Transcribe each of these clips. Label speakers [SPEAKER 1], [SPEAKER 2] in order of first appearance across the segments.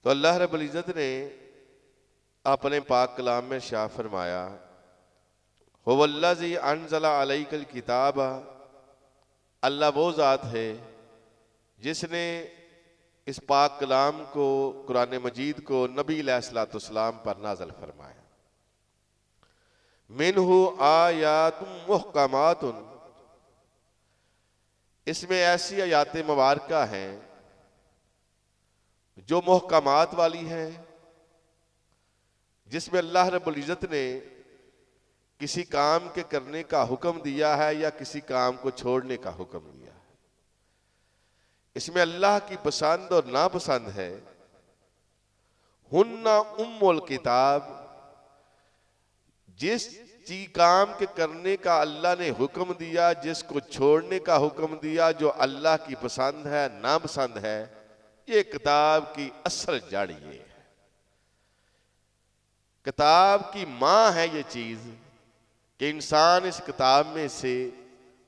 [SPEAKER 1] تو اللہ رب العزت نے اپنے پاک کلام میں ارشاد فرمایا هو الذی انزل علیک الکتاب، اللہ وہ ذات ہے جس نے اس پاک کلام کو، قرآن مجید کو نبی علیہ الصلوۃ والسلام پر نازل فرمایا۔ منہ آیات محکمات، اس میں ایسی آیات مبارکہ ہیں جو محکمات والی ہیں، جس میں اللہ رب العزت نے کسی کام کے کرنے کا حکم دیا ہے یا کسی کام کو چھوڑنے کا حکم دیا ہے۔ اس میں اللہ کی پسند اور ناپسند ہے۔ ہن ام الکتاب، جس کام کے کرنے کا اللہ نے حکم دیا، جس کو چھوڑنے کا حکم دیا، جو اللہ کی پسند ہے ناپسند ہے، یہ کتاب کی اصل جڑ یہ ہے۔ کتاب کی ماں ہے یہ چیز کہ انسان اس کتاب میں سے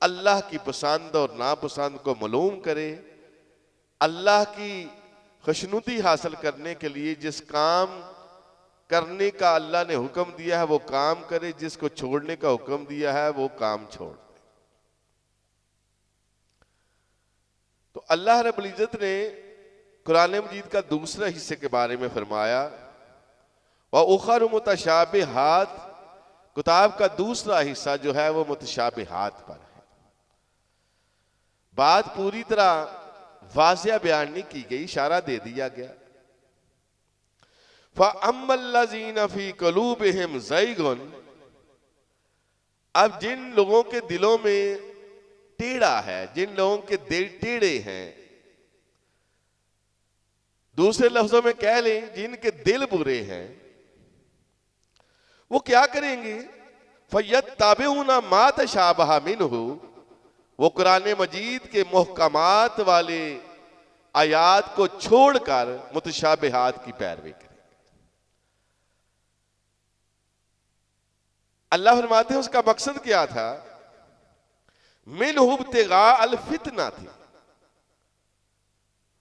[SPEAKER 1] اللہ کی پسند اور ناپسند کو معلوم کرے، اللہ کی خوشنودی حاصل کرنے کے لیے جس کام کرنے کا اللہ نے حکم دیا ہے وہ کام کرے، جس کو چھوڑنے کا حکم دیا ہے وہ کام چھوڑ دے۔ تو اللہ رب العزت نے قرآن مجید کا دوسرے حصے کے بارے میں فرمایا وَأُخَرُ مُتَشَابِهَاتٍ، کتاب کا دوسرا حصہ جو ہے وہ متشابہات پر ہے۔ بات پوری طرح واضح بیان نہیں کی گئی، اشارہ دے دیا گیا۔ فَأَمَّا الَّذِينَ فِي قُلُوبِهِمْ زَيْغٌ، اب جن لوگوں کے دلوں میں ٹیڑھا ہے، جن لوگوں کے دل ٹیڑھے ہیں، دوسرے لفظوں میں کہہ لیں جن کے دل برے ہیں، وہ کیا کریں گے؟ فَيَتَّبِعُونَ مَا تَشَابَهَ مِنْهُ، وہ قرآن مجید کے محکمات والے آیات کو چھوڑ کر متشابہات کی پیروی کریں۔ اللہ فرماتے ہیں اس کا مقصد کیا تھا؟ مِنْهُ ابْتِغَاءَ الْفِتْنَةِ تھی،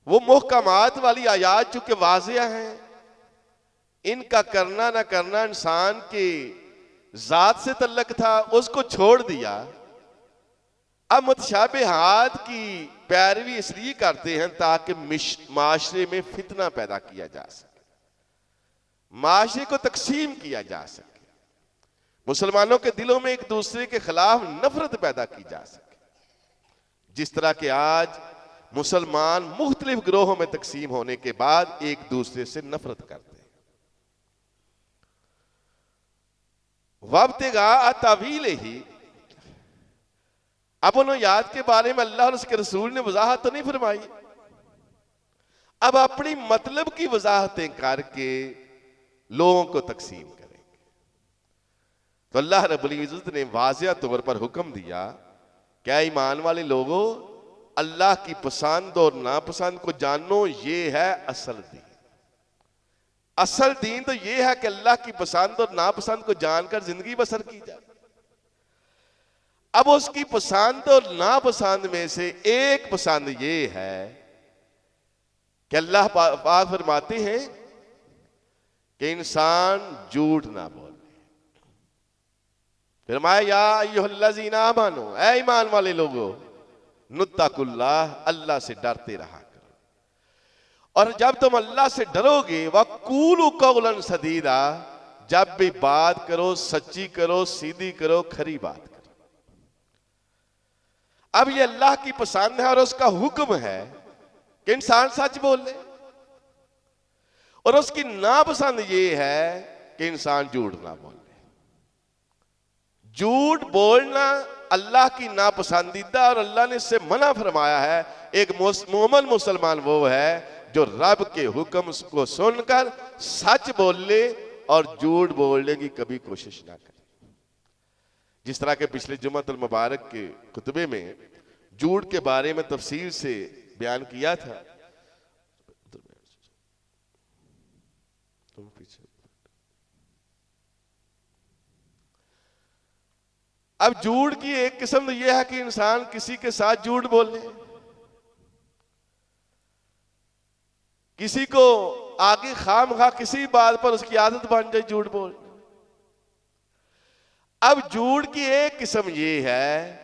[SPEAKER 1] وہ محکمات والی آیات چونکہ واضح ہیں، ان کا کرنا نہ کرنا انسان کے ذات سے تعلق تھا، اس کو چھوڑ دیا۔ اب متشابہات کی پیروی اس لیے کرتے ہیں تاکہ معاشرے میں فتنہ پیدا کیا جا سکے، معاشرے کو تقسیم کیا جا سکے، مسلمانوں کے دلوں میں ایک دوسرے کے خلاف نفرت پیدا کی جا سکے۔ جس طرح کہ آج مسلمان مختلف گروہوں میں تقسیم ہونے کے بعد ایک دوسرے سے نفرت کرتے ہیں۔ وَابْتِغَاءَ تَأْوِيلِهِ، اب ان آیات کے بارے میں اللہ اور اس کے رسول نے وضاحت تو نہیں فرمائی، اب اپنی مطلب کی وضاحتیں کر کے لوگوں کو تقسیم کریں گے۔ تو اللہ رب العزت نے واضح طور پر حکم دیا کہ اے ایمان والے لوگوں، اللہ کی پسند اور ناپسند کو جانو، یہ ہے اصل دین۔ اصل دین تو یہ ہے کہ اللہ کی پسند اور ناپسند کو جان کر زندگی بسر کی جائے۔ اب اس کی پسند اور ناپسند میں سے ایک پسند یہ ہے کہ اللہ پاک فرماتے ہیں کہ انسان جھوٹ نہ بولے۔ فرمایا یا ایھا الذین آمنوا، اے ایمان والے لوگوں، نتقوا اللہ، اللہ سے ڈرتے رہا کرو، اور جب تم اللہ سے ڈرو گے وَقُولُوا قَوْلًا سَدِيدًا، جب بھی بات کرو سچی کرو، سیدھی کرو، کھری بات کرو۔ اب یہ اللہ کی پسند ہے اور اس کا حکم ہے کہ انسان سچ بول لے، اور اس کی ناپسند یہ ہے کہ انسان جھوٹ نہ بولے۔ جھوٹ بولنا اللہ کی ناپسندیدہ اور اللہ نے اس سے منع فرمایا ہے۔ ایک مومن مسلمان وہ ہے جو رب کے حکم کو سن کر سچ بول لے اور جھوٹ بولنے کی کبھی کوشش نہ کرے۔ جس طرح کہ پچھلے جمعۃ المبارک کے خطبے میں جھوٹ کے بارے میں تفصیل سے بیان کیا تھا۔ اب جھوٹ کی ایک قسم تو یہ ہے کہ انسان کسی کے ساتھ جھوٹ بول لے، کسی کو آگے خام خواہ کسی بات پر اس کی عادت بن جائے جھوٹ بول. اب جھوٹ کی ایک قسم یہ ہے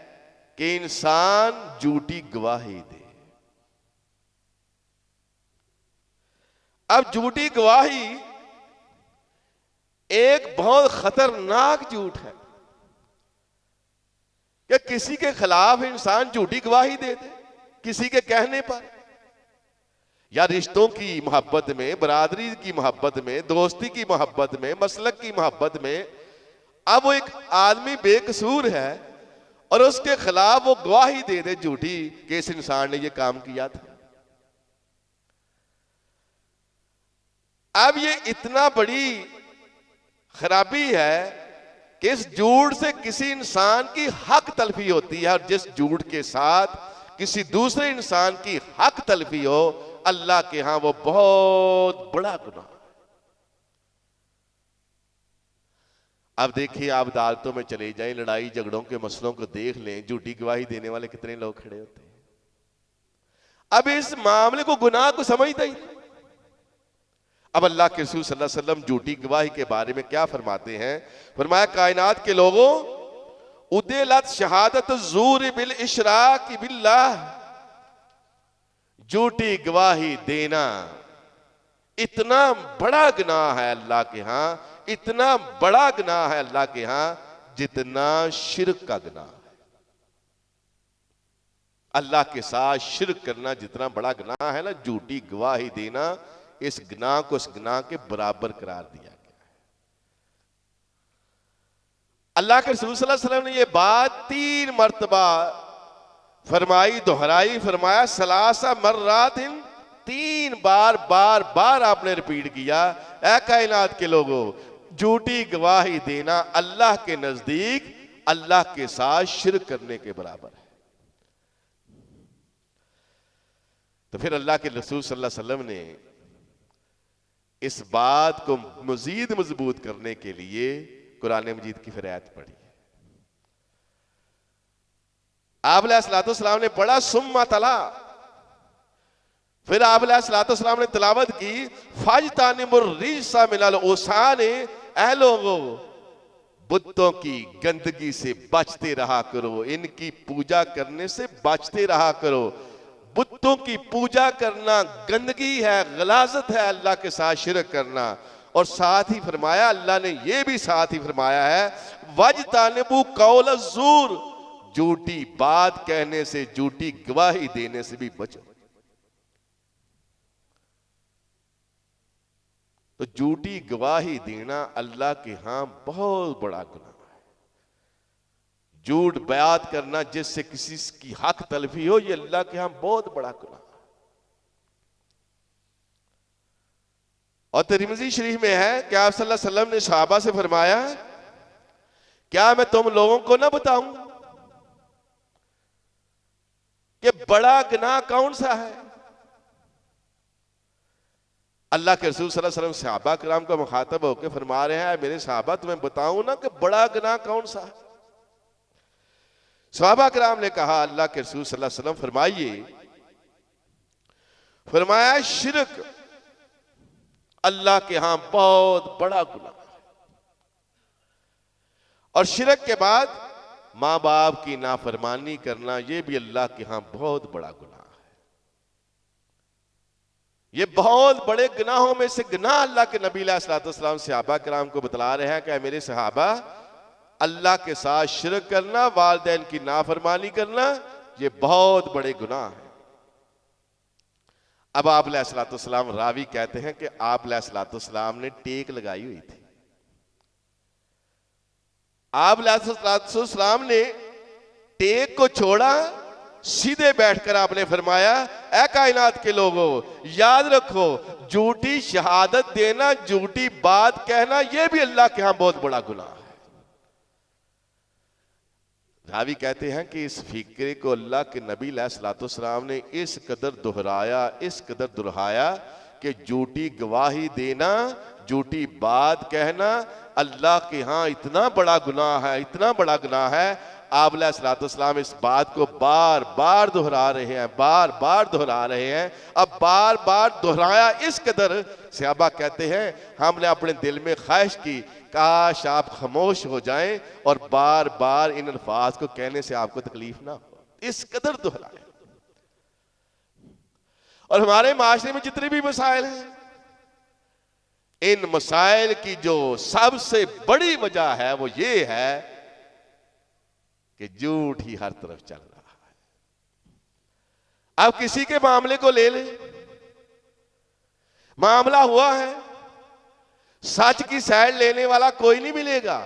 [SPEAKER 1] کہ انسان جھوٹی گواہی دے. اب جھوٹی گواہی ایک بہت خطرناک جھوٹ ہے کہ کسی کے خلاف انسان جھوٹی گواہی دے دے کسی کے کہنے پر، یا رشتوں کی محبت میں، برادری کی محبت میں، دوستی کی محبت میں، مسلک کی محبت میں. اب وہ ایک آدمی بے قصور ہے اور اس کے خلاف وہ گواہی دے دے جھوٹی کہ اس انسان نے یہ کام کیا تھا. اب یہ اتنا بڑی خرابی ہے کہ اس جھوٹ سے کسی انسان کی حق تلفی ہوتی ہے، اور جس جھوٹ کے ساتھ کسی دوسرے انسان کی حق تلفی ہو اللہ کے ہاں وہ بہت بڑا گناہ. اب دیکھیے آپ عدالتوں میں چلے جائیں، لڑائی جھگڑوں کے مسئلوں کو دیکھ لیں، جھوٹی گواہی دینے والے کتنے لوگ کھڑے ہوتے ہیں. اب اس معاملے کو گناہ کو سمجھتا ہی نہیں. اب اللہ کے رسول صلی اللہ علیہ وسلم جھوٹی گواہی کے بارے میں کیا فرماتے ہیں؟ فرمایا کائنات کے لوگوں ادلت شہادت الزور بالاشراک باللہ، جھوٹی گواہی دینا اتنا بڑا گناہ ہے اللہ کے ہاں، اتنا بڑا گناہ ہے اللہ کے ہاں جتنا شرک کا گناہ ہے. اللہ کے ساتھ شرک کرنا جتنا بڑا گناہ ہے نا، جھوٹی گواہی دینا اس گناہ کو اس گناہ کے برابر قرار دیا گیا ہے. اللہ کے رسول صلی اللہ علیہ وسلم نے یہ بات 3 مرتبہ فرمائی، دہرائی، فرمایا ثلاثہ مرات، 3 بار بار بار آپ نے ریپیٹ کیا. اے کائنات کے لوگوں، جھوٹی گواہی دینا اللہ کے نزدیک اللہ کے ساتھ شرک کرنے کے برابر ہے. تو پھر اللہ کے رسول صلی اللہ علیہ وسلم نے اس بات کو مزید مضبوط کرنے کے لیے قرآن مجید کی پھر آیت پڑھی. آپ علیہ الصلوۃ والسلام نے پڑھا ثم تلا، پھر آپ علیہ الصلوۃ والسلام نے تلاوت کی فاجتنبوا الرجس من الاوثان، اے لوگوں بتوں کی گندگی سے بچتے رہا کرو، ان کی پوجا کرنے سے بچتے رہا کرو. بتوں کی پوجا کرنا گندگی ہے، غلاظت ہے، اللہ کے ساتھ شرک کرنا. اور ساتھ ہی فرمایا، اللہ نے یہ بھی ساتھ ہی فرمایا ہے وَاجْتَنِبُوا قَوْلَ الزُّورِ، جھوٹی بات کہنے سے، جھوٹی گواہی دینے سے بھی بچو. تو جھوٹی گواہی دینا اللہ کے ہاں بہت بڑا گناہ ہے. جھوٹ بیعت کرنا جس سے کسی کی حق تلفی ہو، یہ اللہ کے ہاں بہت بڑا گناہ ہے. اور ترمذی شریف میں ہے کہ آپ صلی اللہ علیہ وسلم نے صحابہ سے فرمایا کیا میں تم لوگوں کو نہ بتاؤں کہ بڑا گناہ کون سا ہے؟ اللہ کے رسول صلی اللہ علیہ وسلم صحابہ کرام کا مخاطب ہو کے فرما رہے ہیں میرے صحابہ تمہیں بتاؤں نا کہ بڑا گناہ کون سا ہے؟ صحابہ کرام نے کہا اللہ کے رسول صلی اللہ علیہ وسلم فرمائیے. فرمایا شرک اللہ کے ہاں بہت بڑا گناہ ہے، اور شرک کے بعد ماں باپ کی نافرمانی کرنا یہ بھی اللہ کے ہاں بہت بڑا گناہ ہے. یہ بہت بڑے گناہوں میں سے گناہ اللہ کے نبی علیہ الصلوۃ والسلام صحابہ کرام کو بتلا رہے ہیں کہ اے میرے صحابہ، اللہ کے ساتھ شرک کرنا، والدین کی نافرمانی کرنا یہ بہت بڑے گناہ ہیں. اب آپ علیہ الصلوۃ والسلام، راوی کہتے ہیں کہ آپ علیہ الصلوۃ والسلام نے ٹیک لگائی ہوئی تھی. آپ علیہ الصلوۃ والسلام نے ٹیک کو چھوڑا، سیدھے بیٹھ کر آپ نے فرمایا اے کائنات کے لوگوں یاد رکھو جھوٹی شہادت دینا، جھوٹی بات کہنا یہ بھی اللہ کے ہاں بہت بڑا گناہ ہے. راوی کہتے ہیں کہ اس فکرے کو اللہ کے نبی علیہ الصلوۃ والسلام نے اس قدر دہرایا، اس قدر دہرایا کہ جھوٹی گواہی دینا، جھوٹی بات کہنا اللہ کے ہاں اتنا بڑا گناہ ہے، اتنا بڑا گناہ ہے. آپ علیہ الصلوۃ والسلام اس بات کو بار بار دہرا رہے ہیں، بار بار دہرا رہے ہیں. اب بار بار دہرایا اس قدر، صحابہ کہتے ہیں ہم نے اپنے دل میں خواہش کی کاش آپ خاموش ہو جائیں اور بار بار ان الفاظ کو کہنے سے آپ کو تکلیف نہ ہو. اس قدر دہرایا. اور ہمارے معاشرے میں جتنے بھی مسائل ہیں، ان مسائل کی جو سب سے بڑی وجہ ہے وہ یہ ہے کہ جھوٹ ہی ہر طرف چل رہا ہے. اب کسی کے معاملے کو لے لیں، معاملہ ہوا ہے، سچ کی سائڈ لینے والا کوئی نہیں ملے گا،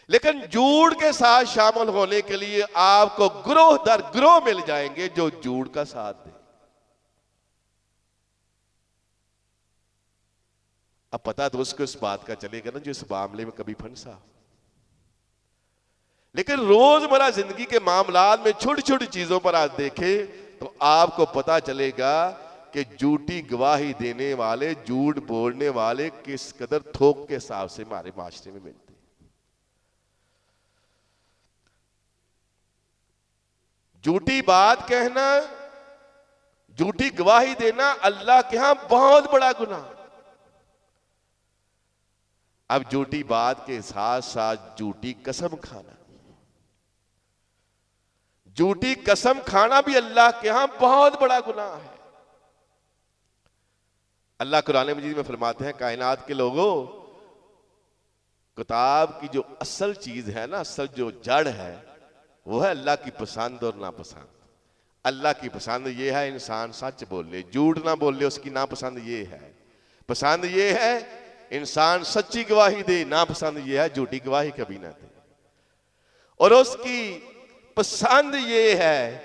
[SPEAKER 1] لیکن جھوٹ کے ساتھ شامل ہونے کے لیے آپ کو گروہ در گروہ مل جائیں گے جو جھوٹ کا ساتھ دیں. اب پتہ تو اس کو اس بات کا چلے گا نا جو اس معاملے میں کبھی پھنسا. لیکن روزمرہ زندگی کے معاملات میں چھوٹی چھوٹی چیزوں پر آج دیکھیں تو آپ کو پتا چلے گا کہ جھوٹی گواہی دینے والے، جھوٹ بولنے والے کس قدر تھوک کے حساب سے ہمارے معاشرے میں ملتے ہیں. جھوٹی بات کہنا، جھوٹی گواہی دینا اللہ کے ہاں بہت بڑا گناہ. اب جھوٹی بات کے ساتھ ساتھ جھوٹی قسم کھانا، جھوٹی قسم کھانا بھی اللہ کے ہاں بہت بڑا گناہ ہے. اللہ قرآن مجید میں فرماتے ہیں کائنات کے لوگوں، کتاب کی جو اصل چیز ہے نا، اصل جو جڑ ہے وہ ہے اللہ کی پسند اور ناپسند. اللہ کی پسند یہ ہے انسان سچ بولے، جھوٹ نہ بولے، اس کی ناپسند یہ ہے. پسند یہ ہے انسان سچی گواہی دے، ناپسند یہ ہے جھوٹی گواہی کبھی نہ دے. اور اس کی پسند یہ ہے،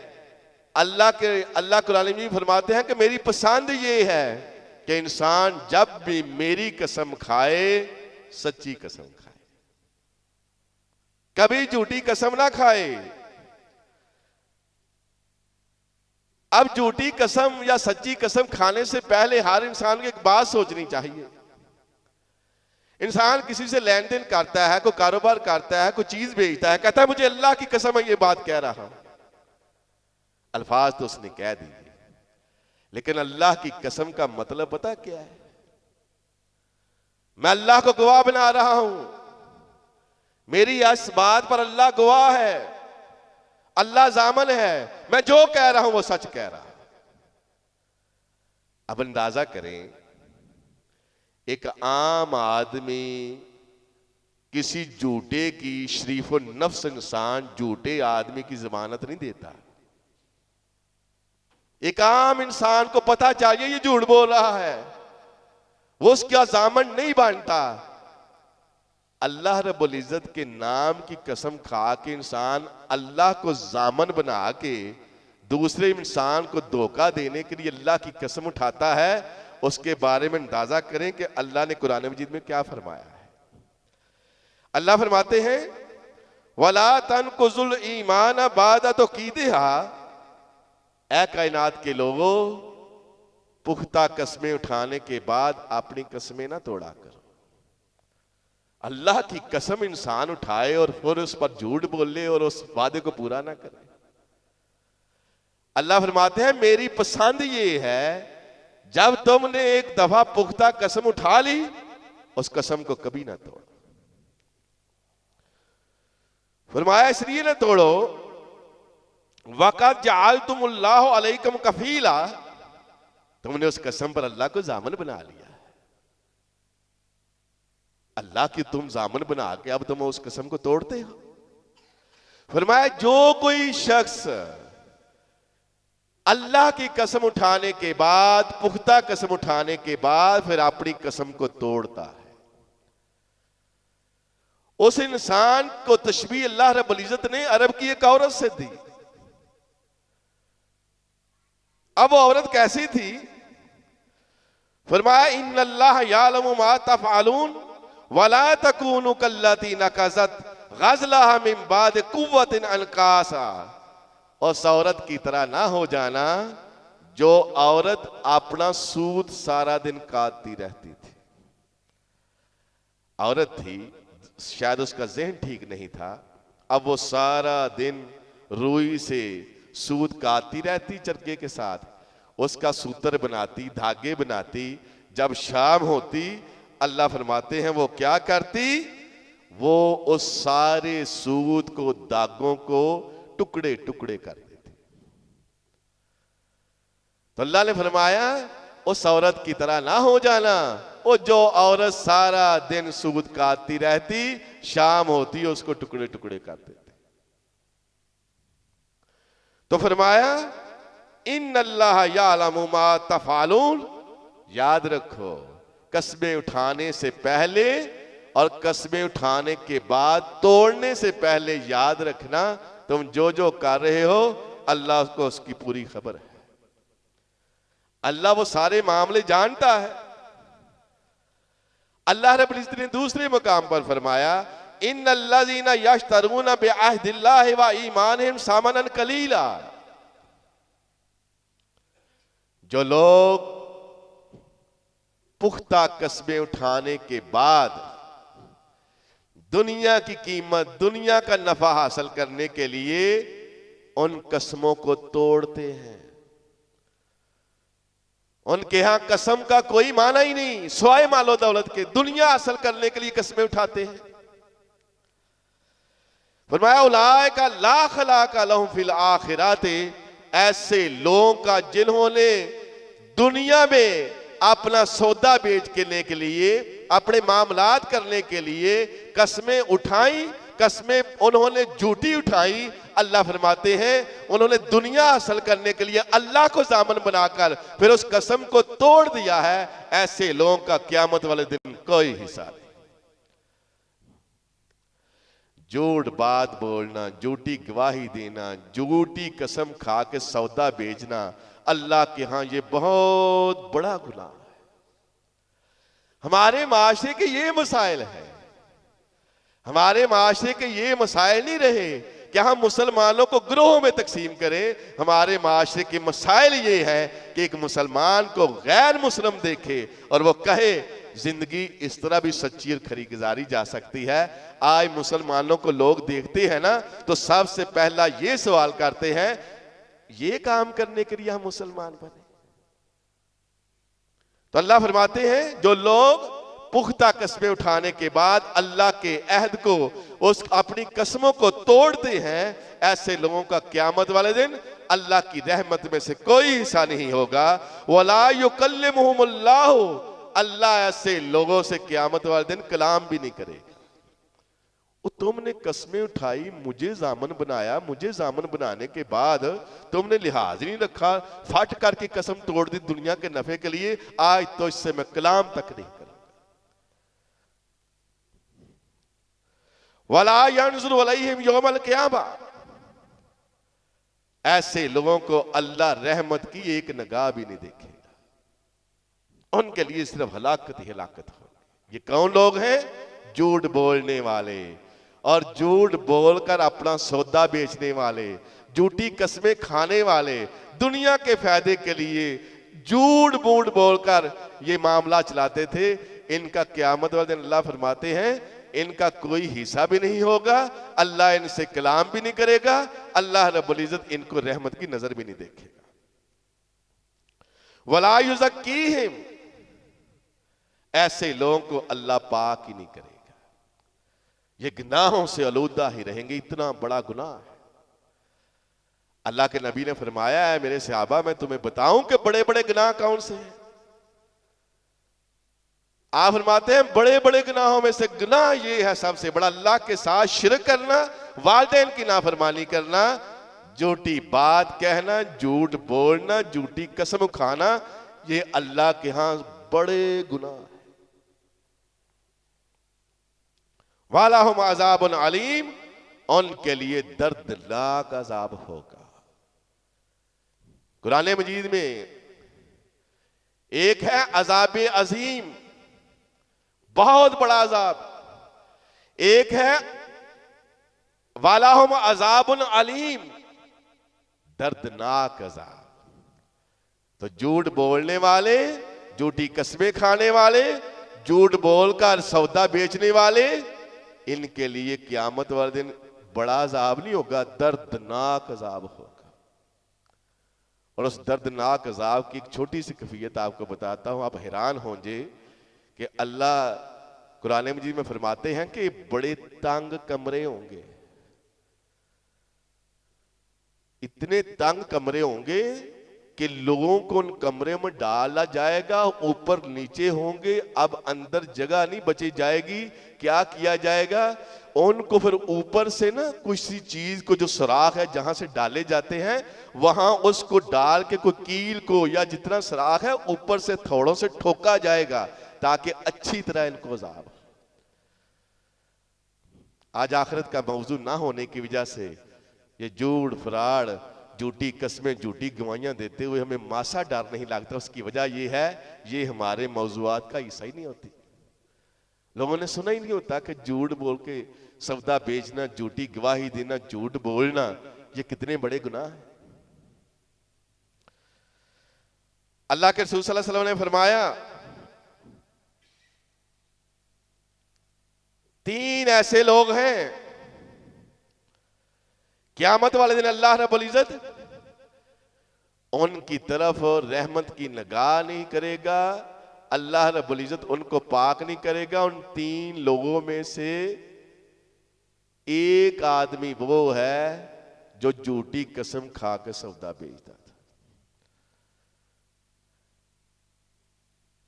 [SPEAKER 1] اللہ قرآن میں فرماتے ہیں کہ میری پسند یہ ہے کہ انسان جب بھی میری قسم کھائے سچی قسم کھائے، کبھی جھوٹی قسم نہ کھائے. اب جھوٹی قسم یا سچی قسم کھانے سے پہلے ہر انسان کو ایک بات سوچنی چاہیے. انسان کسی سے لین دین کرتا ہے، کوئی کاروبار کرتا ہے، کوئی چیز بھیجتا ہے، کہتا ہے مجھے اللہ کی قسم ہے یہ بات کہہ رہا ہوں. الفاظ تو اس نے کہہ دی، لیکن اللہ کی قسم کا مطلب پتہ کیا ہے؟ میں اللہ کو گواہ بنا رہا ہوں، میری اس بات پر اللہ گواہ ہے، اللہ ضامن ہے، میں جو کہہ رہا ہوں وہ سچ کہہ رہا ہوں. اب اندازہ کریں ایک عام آدمی کسی جھوٹے کی، شریف النفس انسان جھوٹے آدمی کی ضمانت نہیں دیتا. ایک عام انسان کو پتہ چاہیے یہ جھوٹ بول رہا ہے، وہ اس کا ضامن نہیں بانتا. اللہ رب العزت کے نام کی قسم کھا کے انسان اللہ کو ضامن بنا کے دوسرے انسان کو دھوکہ دینے کے لیے اللہ کی قسم اٹھاتا ہے. اس کے بارے میں اندازہ کریں کہ اللہ نے قرآن مجید میں کیا فرمایا ہے. اللہ فرماتے ہیں وَلَا تَنْقُضُوا الْإِيمَانَ بَعْدَ تَوْكِيدِهَا، اے کائنات کے لوگوں پختہ قسمیں اٹھانے کے بعد اپنی قسمیں نہ توڑا کرو. اللہ کی قسم انسان اٹھائے اور پھر اس پر جھوٹ بولے اور اس وعدے کو پورا نہ کرے. اللہ فرماتے ہیں میری پسند یہ ہے جب تم نے ایک دفعہ پختہ قسم اٹھا لی اس قسم کو کبھی نہ توڑو. فرمایا اس لیے نہ توڑو وَقَدْ جَعَلْتُمُ اللَّهُ عَلَيْكُمْ كَفِيلًا، تم نے اس قسم پر اللہ کو ضامن بنا لیا. اللہ کی تم ضامن بنا کے اب تم اس قسم کو توڑتے ہو. فرمایا جو کوئی شخص اللہ کی قسم اٹھانے کے بعد، پختہ قسم اٹھانے کے بعد پھر اپنی قسم کو توڑتا ہے، اس انسان کو تشبیہ اللہ رب العزت نے عرب کی ایک عورت سے دی. اب وہ عورت کیسی تھی؟ فرمایا ان اللہ یعلم ما تفعلون ولا تکونوا کاللتی نقضت غزلها من بعد قوۃ انکاسا. اس عورت کی طرح نہ ہو جانا جو عورت اپنا سود سارا دن کاٹتی رہتی تھی. عورت تھی، شاید اس کا ذہن ٹھیک نہیں تھا، اب وہ سارا دن روئی سے سود کاٹتی رہتی چرکے کے ساتھ، اس کا سوتر بناتی، دھاگے بناتی. جب شام ہوتی اللہ فرماتے ہیں وہ کیا کرتی، وہ اس سارے سود کو، داغوں کو ٹکڑے ٹکڑے کر دیتی. تو اللہ نے فرمایا اس عورت کی طرح نہ ہو جانا، وہ جو عورت سارا دن سود کاٹتی رہتی، شام ہوتی اس کو ٹکڑے ٹکڑے کر دیتی. تو فرمایا ان اللہ یعلم ما تفعلون. یاد رکھو قسمیں اٹھانے سے پہلے اور قسمیں اٹھانے کے بعد، توڑنے سے پہلے یاد رکھنا تم جو جو کر رہے ہو اللہ کو اس کی پوری خبر ہے. اللہ وہ سارے معاملے جانتا ہے. اللہ رب العزت نے دوسرے مقام پر فرمایا ان الذین یشترون بعہد اللہ و ایمانہم ثمنا قلیلا. جو لوگ پختہ قسمیں اٹھانے کے بعد دنیا کی قیمت، دنیا کا نفع حاصل کرنے کے لیے ان قسموں کو توڑتے ہیں. ان کے ہاں قسم کا کوئی معنی ہی نہیں سوائے مال و دولت کے، دنیا حاصل کرنے کے لیے قسمیں اٹھاتے ہیں. فرمایا اولئک لا خلاق لہم فی الآخرات. ایسے لوگوں کا جنہوں نے دنیا میں اپنا سودا بیچنے کے لیے، اپنے معاملات کرنے کے لیے قسمیں اٹھائیں، قسمیں انہوں نے جھوٹی اٹھائیں. اللہ فرماتے ہیں انہوں نے دنیا حاصل کرنے کے لیے اللہ کو ضامن بنا کر پھر اس قسم کو توڑ دیا ہے. ایسے لوگوں کا قیامت والے دن کوئی حصہ نہیں. جھوٹ بات بولنا، جھوٹی گواہی دینا، جھوٹی قسم کھا کے سودا بیچنا اللہ کے ہاں یہ بہت بڑا گناہ ہے. ہمارے معاشرے کے یہ مسائل ہیں. ہمارے معاشرے کے یہ مسائل نہیں رہے کہ ہم مسلمانوں کو گروہوں میں تقسیم کریں. ہمارے معاشرے کے مسائل یہ ہے کہ ایک مسلمان کو غیر مسلم دیکھے اور وہ کہے زندگی اس طرح بھی سچی اور کھری گزاری جا سکتی ہے. آج مسلمانوں کو لوگ دیکھتے ہیں نا تو سب سے پہلا یہ سوال کرتے ہیں یہ کام کرنے کے لیے ہم مسلمان بنے. تو اللہ فرماتے ہیں جو لوگ پختہ قسمیں اٹھانے کے بعد اللہ کے عہد کو، اس اپنی قسموں کو توڑتے ہیں، ایسے لوگوں کا قیامت والے دن اللہ کی رحمت میں سے کوئی حصہ نہیں ہوگا. وَلَا يُكَلِّمُهُمُ اللَّهُ. اللہ ایسے لوگوں سے قیامت والے دن کلام بھی نہیں کرے گا. تم نے قسمیں اٹھائی، مجھے ضامن بنایا، مجھے ضامن بنانے کے بعد تم نے لحاظ نہیں رکھا، پھٹ کر کے قسم توڑ دی دنیا کے نفع کے لیے. آج تو اس سے میں کلام تک نہیں کروں. وَلَا يَنْظُرُ إِلَيْهِمْ يَوْمَ الْقِيَامَةِ. ایسے لوگوں کو اللہ رحمت کی ایک نگاہ بھی نہیں دیکھے گا. ان کے لیے صرف ہلاکت ہی ہلاکت ہوگی. یہ کون لوگ ہیں؟ جھوٹ بولنے والے اور جھوٹ بول کر اپنا سودا بیچنے والے، جھوٹی قسمیں کھانے والے، دنیا کے فائدے کے لیے جھوٹ بوٹ بول کر یہ معاملہ چلاتے تھے. ان کا قیامت والے دن اللہ فرماتے ہیں ان کا کوئی حصہ بھی نہیں ہوگا. اللہ ان سے کلام بھی نہیں کرے گا. اللہ رب العزت ان کو رحمت کی نظر بھی نہیں دیکھے گا. وَلَا يُزَكِّيهِمْ. ایسے لوگوں کو اللہ پاک ہی نہیں کرے گا. یہ گناہوں سے آلودہ ہی رہیں گے. اتنا بڑا گناہ ہے. اللہ کے نبی نے فرمایا ہے میرے صحابہ میں تمہیں بتاؤں کہ بڑے بڑے گناہ کون سے ہیں. آپ فرماتے ہیں بڑے بڑے گناہوں میں سے گناہ یہ ہے سب سے بڑا اللہ کے ساتھ شرک کرنا، والدین کی نافرمانی کرنا، جھوٹی بات کہنا، جھوٹ بولنا، جھوٹی قسم کھانا. یہ اللہ کے ہاں بڑے گناہ ہیں. وَلَهُمْ عَذَابٌ عَلِيمٌ. ان کے لیے دردناک عذاب ہوگا. قرآن مجید میں ایک ہے عذاب عظیم، بہت بڑا عذاب. ایک ہے وَلَهُمْ عَذَابٌ عَلِيمٌ، دردناک عذاب. تو جھوٹ بولنے والے، جھوٹی قسمیں کھانے والے، جھوٹ بول کر سودا بیچنے والے، ان کے لیے قیامت والے دن بڑا عذاب نہیں ہوگا، دردناک عذاب ہوگا. اور اس دردناک عذاب کی ایک چھوٹی سی کیفیت آپ کو بتاتا ہوں، آپ حیران ہوں گے کہ اللہ قرآن مجید میں فرماتے ہیں کہ بڑے تنگ کمرے ہوں گے، اتنے تنگ کمرے ہوں گے کہ لوگوں کو ان کمرے میں ڈالا جائے گا، اوپر نیچے ہوں گے، اب اندر جگہ نہیں بچی جائے گی. کیا کیا جائے گا؟ ان کو پھر اوپر سے نا کسی چیز کو جو سوراخ ہے جہاں سے ڈالے جاتے ہیں وہاں اس کو ڈال کے کوئی کیل کو یا جتنا سوراخ ہے اوپر سے تھوڑوں سے ٹھوکا جائے گا تاکہ اچھی طرح ان کو عذاب. آج آخرت کا موضوع نہ ہونے کی وجہ سے یہ جھوٹ فراڈ، جھوٹی قسمیں، جھوٹی گواہیاں دیتے ہوئے ہمیں ماسا ڈر نہیں لگتا. اس کی وجہ یہ ہے یہ ہمارے موضوعات کا حصہ ہی نہیں ہوتی. لوگوں نے سنا ہی نہیں ہوتا کہ جھوٹ بول کے سودا بیچنا، جھوٹی گواہی دینا، جھوٹ بولنا یہ کتنے بڑے گناہ ہیں. اللہ کے رسول صلی اللہ علیہ وسلم نے فرمایا 3 ایسے لوگ ہیں قیامت والے دن اللہ رب العزت ان کی طرف رحمت کی نگاہ نہیں کرے گا، اللہ رب العزت ان کو پاک نہیں کرے گا. ان 3 لوگوں میں سے ایک آدمی وہ ہے جو جھوٹی قسم کھا کے سودا بیچتا تھا.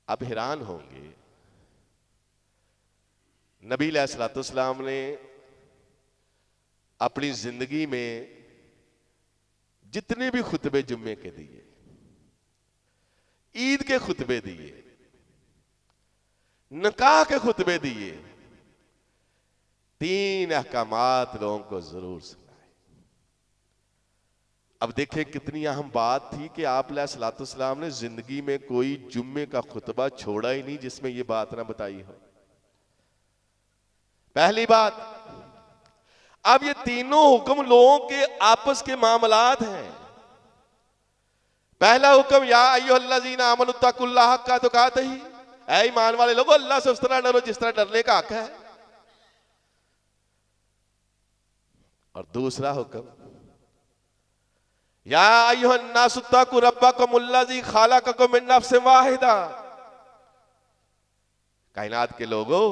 [SPEAKER 1] اب حیران ہوں گے نبی علیہ الصلوۃ والسلام نے اپنی زندگی میں جتنے بھی خطبے جمعے کے دیے، عید کے خطبے دیے، نکاح کے خطبے دیے، 3 احکامات لوگوں کو ضرور سنائے. اب دیکھیں کتنی اہم بات تھی کہ آپ علیہ الصلوۃ والسلام نے زندگی میں کوئی جمعے کا خطبہ چھوڑا ہی نہیں جس میں یہ بات نہ بتائی ہو. پہلی بات، اب یہ تینوں حکم لوگوں کے آپس کے معاملات ہیں. پہلا حکم یا ایھا الذین آمنوا اتقوا اللہ حق تقاتہ، اے ایمان والے لوگو اللہ سے اس طرح ڈرو جس طرح ڈرنے کا حق ہے. اور دوسرا حکم یا ایھا الناس اتقوا ربکم الذی خلقکم من نفس واحدہ، کائنات کے لوگو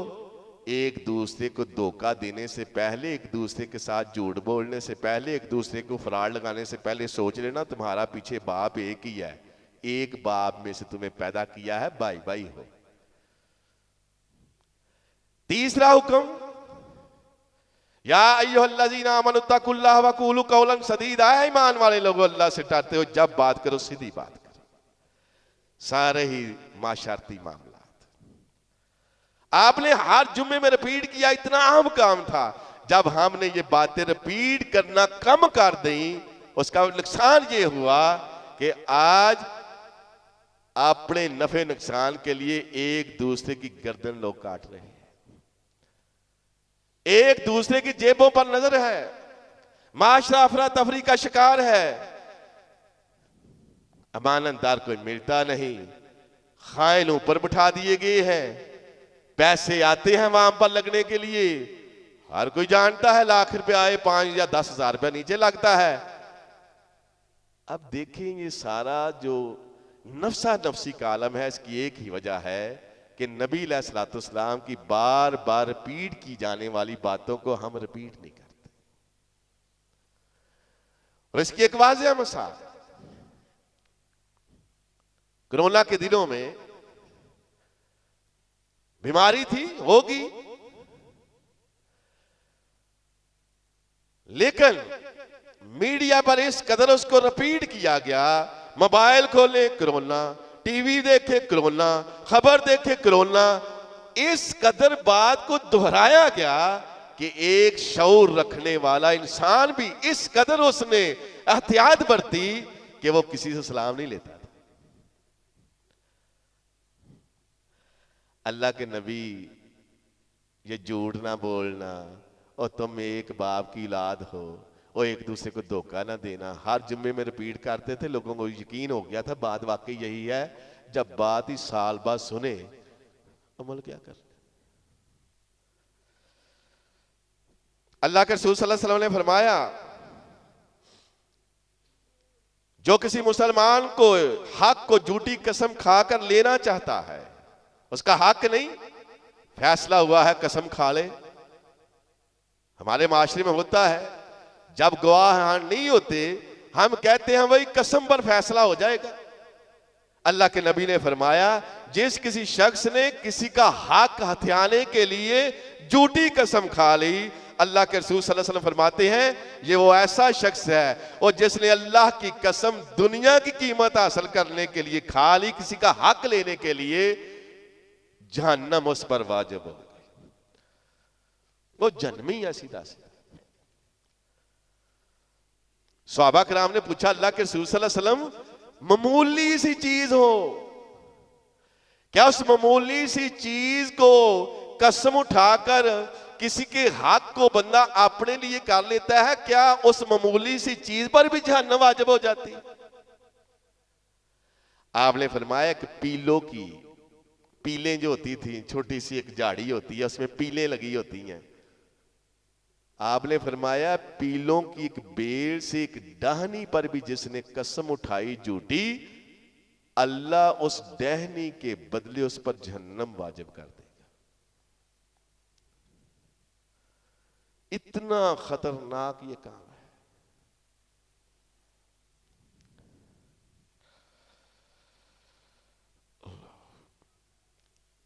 [SPEAKER 1] ایک دوسرے کو دھوکہ دینے سے پہلے، ایک دوسرے کے ساتھ جھوٹ بولنے سے پہلے، ایک دوسرے کو فراڈ لگانے سے پہلے سوچ لینا تمہارا پیچھے باپ ایک ہی ہے، ایک باپ میں سے تمہیں پیدا کیا ہے، بھائی بھائی ہو. تیسرا حکم یا ایھا الذین آمنوا اتقوا اللہ وقولوا قولا سدیدا، اے ایمان والے لوگو اللہ سے ڈرتے ہو جب بات کرو سیدھی بات کرو. سارے ہی معاشرتی معاملات آپ نے ہر جمعے میں رپیٹ کیا، اتنا اہم کام تھا. جب ہم نے یہ باتیں رپیٹ کرنا کم کر دیں اس کا نقصان یہ ہوا کہ آج اپنے نفع نقصان کے لیے ایک دوسرے کی گردن لوگ کاٹ رہے ہیں، ایک دوسرے کی جیبوں پر نظر ہے، معاشرہ افراتفری کا شکار ہے، امانت دار کوئی ملتا نہیں، خائن اوپر بٹھا دیے گئے ہیں، پیسے آتے ہیں وہاں پر لگنے کے لیے، ہر کوئی جانتا ہے لاکھ روپے آئے 5 یا 10 ہزار روپے نیچے لگتا ہے. اب دیکھیں یہ سارا جو نفسا نفسی کا عالم ہے اس کی ایک ہی وجہ ہے کہ نبی علیہ الصلوۃ والسلام کی بار بار رپیٹ کی جانے والی باتوں کو ہم رپیٹ نہیں کرتے. اور اس کی ایک واضح مثال کرونا کے دنوں میں بیماری تھی، ہوگی، لیکن میڈیا پر اس قدر اس کو رپیٹ کیا گیا، موبائل کھولے کرونا، ٹی وی دیکھے کرونا، خبر دیکھے کرونا، اس قدر بات کو دہرایا گیا کہ ایک شعور رکھنے والا انسان بھی اس قدر اس نے احتیاط برتی کہ وہ کسی سے سلام نہیں لیتا تھا. اللہ کے نبی یہ جھوٹ نہ بولنا، اور تم ایک باپ کی اولاد ہو، اور ایک دوسرے کو دھوکہ نہ دینا، ہر جمعے میں رپیٹ کرتے تھے. لوگوں کو یقین ہو گیا تھا بات واقعی یہی ہے. جب بات ہی سال بعد سنے عمل کیا کر. اللہ کے رسول صلی اللہ علیہ وسلم نے فرمایا جو کسی مسلمان کو حق کو جھوٹی قسم کھا کر لینا چاہتا ہے، اس کا حق نہیں، فیصلہ ہوا ہے قسم کھا لے. ہمارے معاشرے میں ہوتا ہے جب گواہ نہیں ہوتے ہم کہتے ہیں وہی قسم پر فیصلہ ہو جائے گا. اللہ کے نبی نے فرمایا جس کسی شخص نے کسی کا حق ہتھیانے کے لیے جھوٹی قسم کھا لی، اللہ کے رسول صلی اللہ علیہ وسلم فرماتے ہیں یہ وہ ایسا شخص ہے اور جس نے اللہ کی قسم دنیا کی قیمت حاصل کرنے کے لیے کھا لی، کسی کا حق لینے کے لیے، جہنم اس پر واجب ہو گئی. وہ جنمی ہے سیدھا سیدھا. صحابہ کرام نے پوچھا اللہ کے رسول صلی اللہ علیہ وسلم معمولی سی چیز ہو، کیا اس معمولی سی چیز کو قسم اٹھا کر کسی کے حق کو بندہ اپنے لیے کر لیتا ہے، کیا اس معمولی سی چیز پر بھی جہنم واجب ہو جاتی؟ آپ نے فرمایا کہ پیلوں کی پیلیں جو ہوتی تھیں، چھوٹی سی ایک جھاڑی ہوتی ہے اس میں پیلیں لگی ہوتی ہیں، آپ نے فرمایا پیلوں کی ایک بیل سے ایک ڈہنی پر بھی جس نے قسم اٹھائی جھوٹی، اللہ اس ڈہنی کے بدلے اس پر جہنم واجب کر دے گا. اتنا خطرناک یہ کام ہے.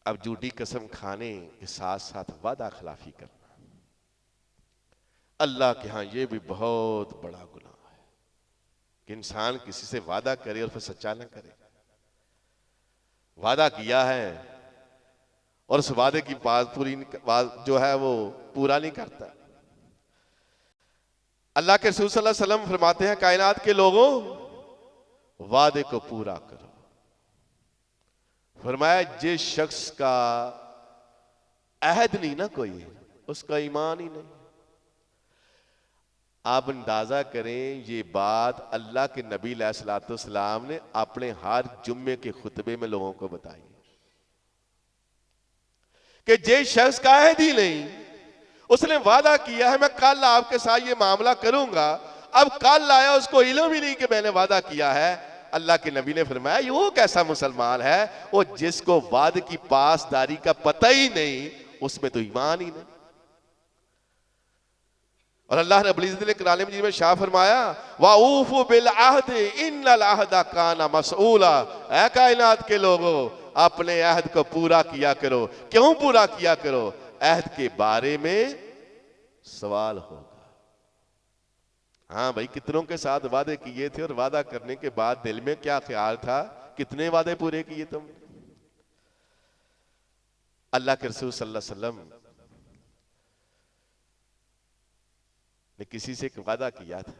[SPEAKER 1] اب جھوٹی قسم کھانے کے ساتھ ساتھ وعدہ خلافی کرنا، اللہ کے ہاں یہ بھی بہت بڑا گناہ ہے کہ انسان کسی سے وعدہ کرے اور پھر سچا نہ کرے. وعدہ کیا ہے اور اس وعدے کی بات جو ہے وہ پورا نہیں کرتا. اللہ کے رسول صلی اللہ علیہ وسلم فرماتے ہیں کائنات کے لوگوں وعدے کو پورا کرو. فرمایا جس شخص کا عہد نہیں نا کوئی، اس کا ایمان ہی نہیں. آپ اندازہ کریں یہ بات اللہ کے نبی علیہ الصلوۃ والسلام نے اپنے ہر جمعے کے خطبے میں لوگوں کو بتائی کہ جس شخص کا عہد ہی نہیں، اس نے وعدہ کیا ہے میں کل آپ کے ساتھ یہ معاملہ کروں گا، اب کل آیا اس کو علم ہی نہیں کہ میں نے وعدہ کیا ہے. اللہ کے نبی نے فرمایا یہ وہ کیسا مسلمان ہے وہ جس کو وعدے کی پاسداری کا پتہ ہی نہیں، اس میں تو ایمان ہی نہیں. اور اللہ رب العزت نے قرآن مجید میں شاہ فرمایا وَأَوْفُوا بِالْعَهْدِ إِنَّ الْعَهْدَ كَانَ مَسْئُولًا. اے کائنات کے لوگوں اپنے عہد کو پورا کیا کرو. کیوں پورا کیا کرو؟ عہد کے بارے میں سوال ہوگا. ہاں بھائی کتنوں کے ساتھ وعدے کیے تھے اور وعدہ کرنے کے بعد دل میں کیا خیال تھا؟ کتنے وعدے پورے کیے تم؟ اللہ کے رسول صلی اللہ علیہ وسلم نے کسی سے ایک وعدہ کیا تھا.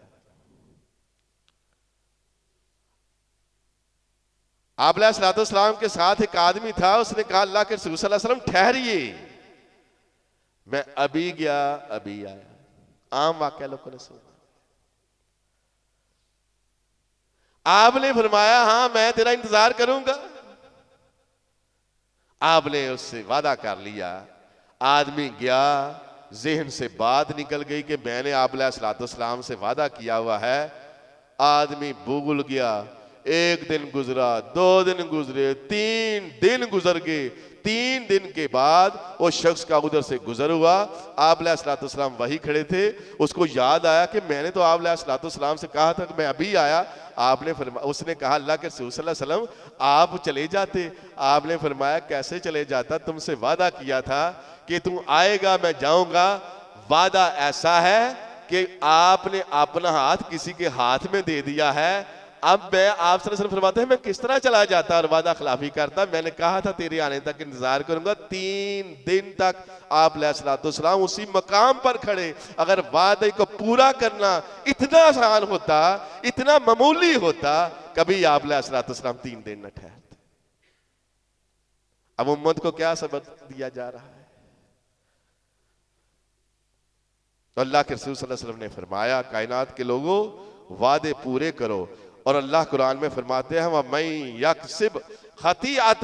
[SPEAKER 1] آپ علیہ الصلوۃ والسلام کے ساتھ ایک آدمی تھا، اس نے کہا اللہ کے رسول صلی اللہ علیہ وسلم ٹھہریے میں ابھی گیا ابھی آیا. عام واقعہ لوگوں نے سنا. آپ نے فرمایا ہاں میں تیرا انتظار کروں گا. آپ نے اس سے وعدہ کر لیا. آدمی گیا، ذہن سے بات نکل گئی کہ میں نے آپ علیہ الصلوۃ والسلام سے وعدہ کیا ہوا ہے. آدمی بھول گیا. ایک دن گزرا، 2 دن گزرے، 3 دن گزر گئے. 3 دن کے بعد وہ شخص کا ادھر سے گزر ہوا. آپ علیہ الصلوۃ والسلام وہی کھڑے تھے. اس کو یاد آیا کہ میں نے تو آپ علیہ الصلوۃ والسلام سے کہا تھا کہ میں ابھی آیا. اس نے کہا اللہ کے رسول صلی اللہ علیہ وسلم آپ چلے جاتے. آپ نے فرمایا کیسے چلے جاتا؟ تم سے وعدہ کیا تھا کہ تم آئے گا میں جاؤں گا. وعدہ ایسا ہے کہ آپ نے اپنا ہاتھ کسی کے ہاتھ میں دے دیا ہے. اب میں آپ صلی اللہ علیہ وسلم فرماتے ہیں میں کس طرح چلا جاتا اور وعدہ خلافی کرتا؟ میں نے کہا تھا تیرے آنے تک انتظار کروں گا. 3 دن تک آپ علیہ الصلوۃ والسلام اسی مقام پر کھڑے. اگر وعدے کو پورا کرنا اتنا آسان ہوتا، اتنا معمولی ہوتا، کبھی آپ علیہ الصلوۃ والسلام 3 دن نہ ٹھہرتے. اب امت کو کیا سبق دیا جا رہا ہے؟ تو اللہ کے رسول صلی اللہ علیہ وسلم نے فرمایا کائنات کے لوگوں وعدے پورے کرو. اور اللہ قرآن میں فرماتے ہیں وَمَن يَكْسِبْ خَطِيئَةً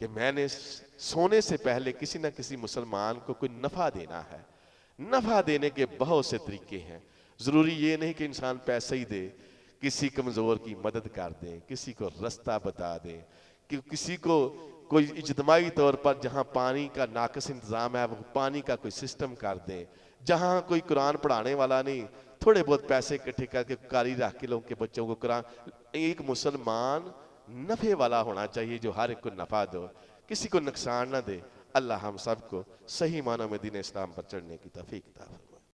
[SPEAKER 1] کہ میں نے سونے سے پہلے کسی نہ کسی مسلمان کو کوئی نفع دینا ہے. نفع دینے کے بہت سے طریقے ہیں. ضروری یہ نہیں کہ انسان پیسے ہی دے, کسی کمزور کی مدد کر دیں, کسی کو رستہ بتا دیں, کہ کسی کو کوئی اجتماعی طور پر جہاں پانی کا ناقص انتظام ہے وہ پانی کا کوئی سسٹم کر دیں, جہاں کوئی قرآن پڑھانے والا نہیں تھوڑے بہت پیسے اکٹھے کر کے قاری رکھ کے لوگوں کے بچوں کو قرآن. ایک مسلمان نفع والا ہونا چاہیے جو ہر ایک کو نفع دو, کسی کو نقصان نہ دے. اللہ ہم سب کو صحیح معنوں میں دین اسلام پر چڑھنے کی توفیق عطا فرمائے.